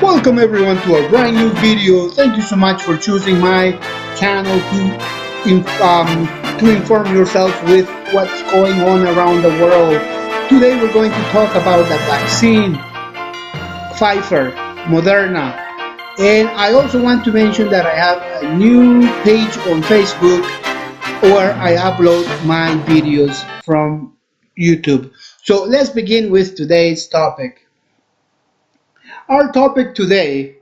Welcome everyone to a brand new video. Thank you so much for choosing my channel to inform yourself with what's going on around the world. Today we're going to talk about the vaccine, Pfizer, Moderna. And I also want to mention that I have a new page on Facebook where I upload my videos from YouTube. So let's begin with today's topic. Our topic today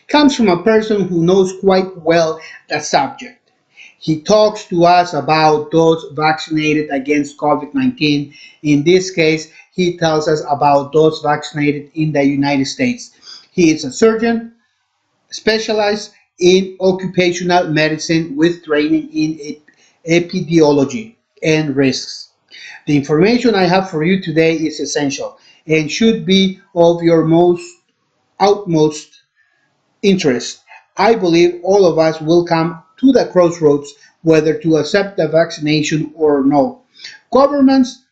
comes from a person who knows quite well the subject. He talks to us about those vaccinated against COVID-19. In this case, he tells us about those vaccinated in the United States. He is a surgeon specialized in occupational medicine with training in epidemiology and risks. The information I have for you today is essential and should be of your utmost interest. I believe all of us will come to the crossroads whether to accept the vaccination or no. Governments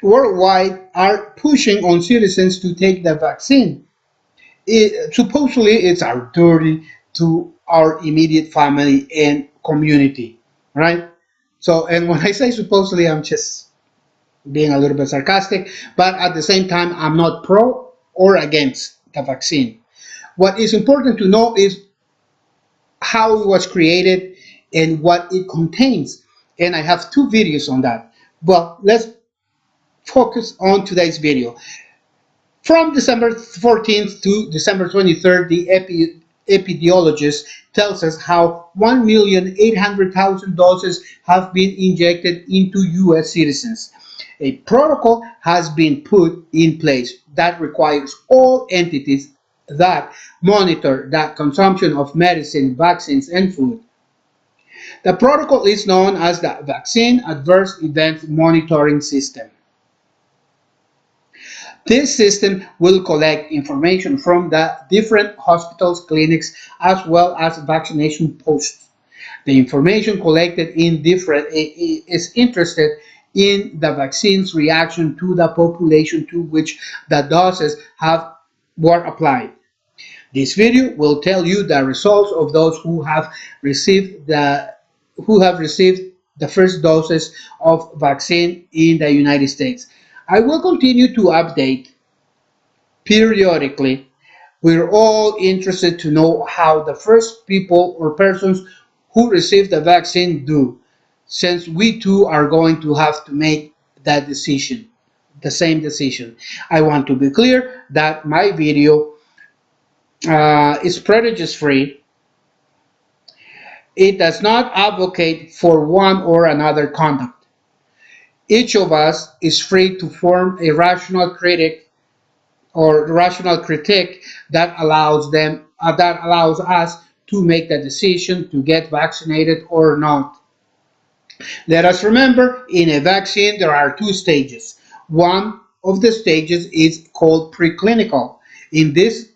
worldwide are pushing on citizens to take the vaccine. Supposedly, it's our duty to our immediate family and community, right? So, and when I say supposedly, I'm just being a little bit sarcastic, but at the same time, I'm not pro or against the vaccine. What is important to know is how it was created and what it contains. And I have two videos on that. But let's focus on today's video. From December 14th to December 23rd, the epidemiologist tells us how 1,800,000 doses have been injected into U.S. citizens. A protocol has been put in place that requires all entities that monitor the consumption of medicine, vaccines, and food. The protocol is known as the Vaccine Adverse Event Monitoring System. This system will collect information from the different hospitals, clinics, as well as vaccination posts. The information collected is interested in the vaccine's reaction to the population to which the doses were applied. This video will tell you the results of those who have received the first doses of vaccine in the United States. I will continue to update periodically. We're all interested to know how the first people or persons who receive the vaccine do, since we too are going to have to make that decision, the same decision. I want to be clear that my video is prejudice free. It does not advocate for one or another conduct. Each of us is free to form a rational critique that allows us to make the decision to get vaccinated or not. Let us remember, in a vaccine there are two stages. One of the stages is called preclinical. In this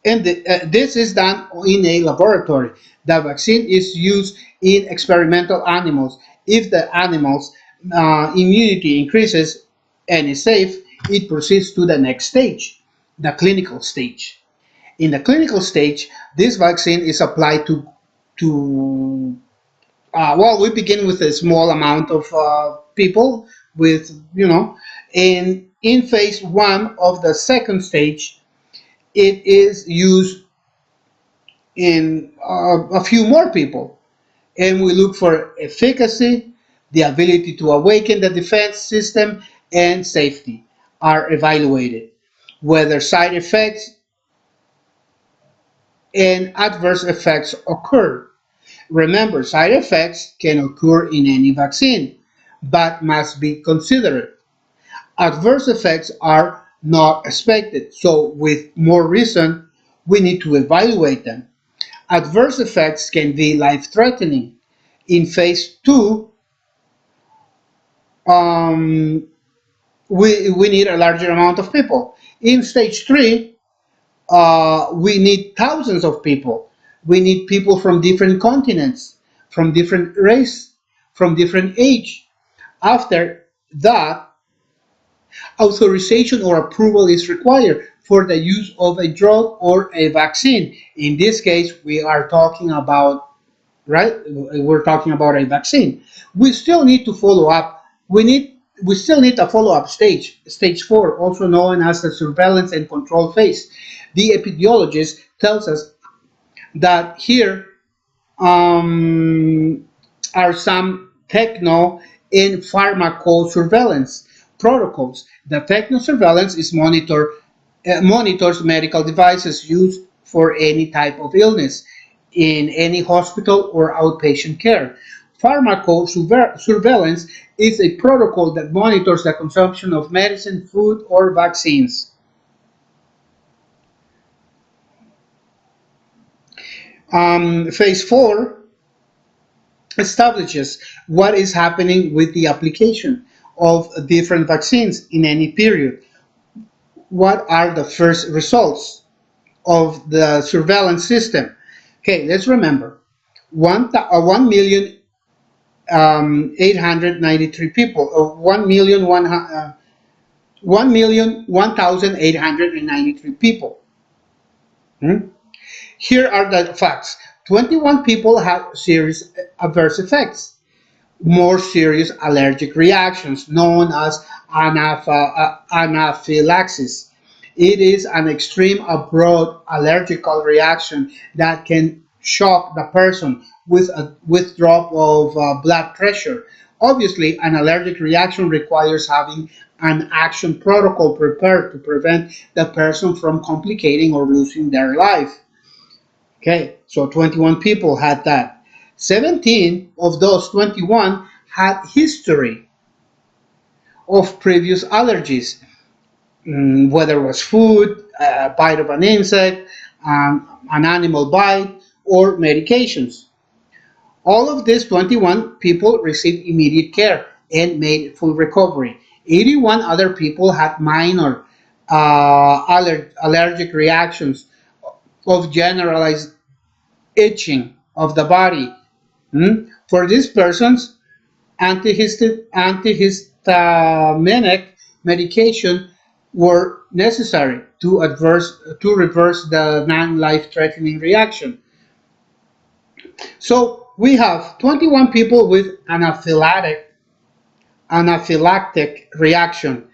this is done in a laboratory. The vaccine is used in experimental animals. If the animal's immunity increases and is safe, it proceeds to the next stage, the clinical stage. In the clinical stage, this vaccine is applied to we begin with a small amount of people with, and in phase one of the second stage, it is used in a few more people. And we look for efficacy, the ability to awaken the defense system, and safety are evaluated. Whether side effects and adverse effects occur. Remember, side effects can occur in any vaccine, but must be considered. Adverse effects are not expected, so with more reason, we need to evaluate them. Adverse effects can be life-threatening. In phase two, um, we need a larger amount of people. In stage three, we need thousands of people. We need people from different continents, from different race, from different age. After that, authorization or approval is required for the use of a drug or a vaccine. In this case, we are talking about, right? We're talking about a vaccine. We still need to follow up. We still need a follow-up stage, stage 4, also known as the surveillance and control phase. The epidemiologist tells us that here um, are some techno and pharmacosurveillance protocols. The techno surveillance is monitors medical devices used for any type of illness in any hospital or outpatient care. Pharmacosurveillance is a protocol that monitors the consumption of medicine, food, or vaccines. Phase 4 establishes what is happening with the application of different vaccines in any period. What are the first results of the surveillance system? Okay, let's remember 1 million 893 people, or 1 million 1,893 people. Hmm? Here are the facts. 21 people had serious adverse effects, more serious allergic reactions known as anaphylaxis. It is an extreme abroad allergical reaction that can shock the person with a with drop of blood pressure. Obviously, an allergic reaction requires having an action protocol prepared to prevent the person from complicating or losing their life. Okay, so 21 people had that. 17 of those 21 had history of previous allergies, whether it was food, a bite of an insect, an animal bite, or medications. All of these 21 people received immediate care and made full recovery. 81 other people had minor allergic reactions of generalized itching of the body. For these persons, antihistaminic medication were necessary to reverse the non-life threatening reaction. So we have 21 people with anaphylactic reaction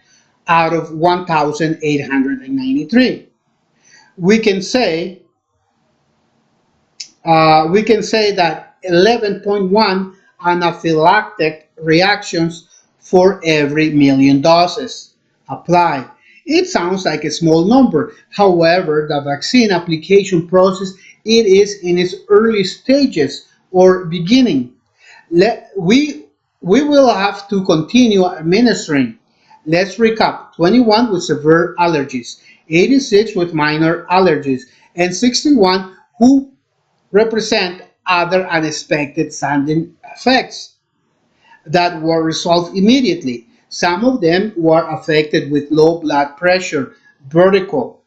out of 1,893. We can say we can say that 11.1 anaphylactic reactions for every million doses applied. It sounds like a small number. However, the vaccine application process, it is in its early stages or beginning. We will have to continue administering. Let's recap: 21 with severe allergies, 86 with minor allergies, and 61 who represent other unexpected sudden effects that were resolved immediately. Some of them were affected with low blood pressure, vertigo,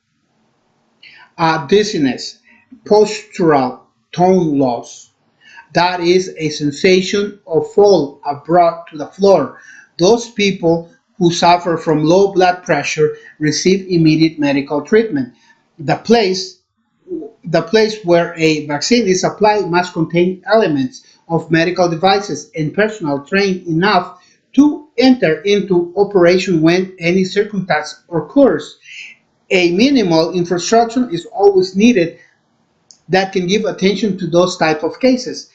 dizziness, postural tone loss. That is a sensation of fall brought to the floor. Those people who suffer from low blood pressure receive immediate medical treatment. The place the place where a vaccine is applied must contain elements of medical devices and personnel trained enough to enter into operation when any circumstance occurs. A minimal infrastructure is always needed that can give attention to those type of cases.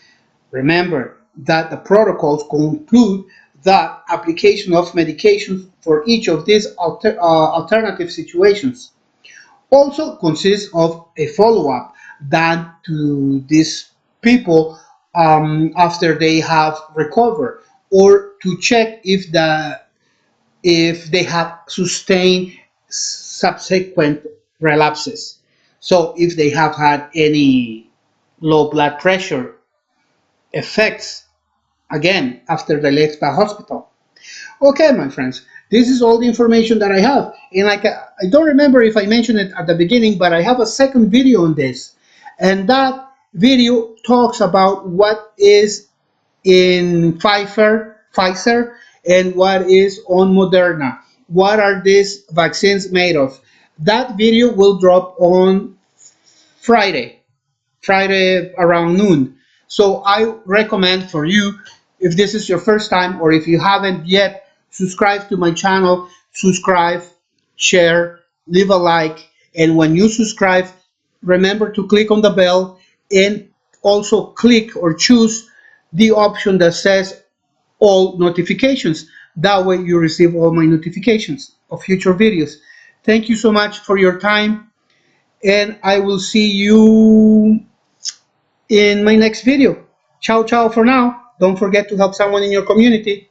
Remember that the protocols conclude that application of medications for each of these alternative situations also consists of a follow-up done to these people after they have recovered, or to check if they have sustained subsequent relapses. So if they have had any low blood pressure effects again after they left the hospital. Okay, my friends, this is all the information that I have. And I don't remember if I mentioned it at the beginning, but I have a second video on this. And that video talks about what is in Pfizer and what is on Moderna. What are these vaccines made of? That video will drop on Friday. Friday around noon. So I recommend for you, if this is your first time or if you haven't yet subscribed to my channel, subscribe, share, leave a like, and when you subscribe, remember to click on the bell and also click or choose the option that says all notifications. That way you receive all my notifications of future videos. Thank you so much for your time, and I will see you in my next video. Ciao, ciao for now. Don't forget to help someone in your community.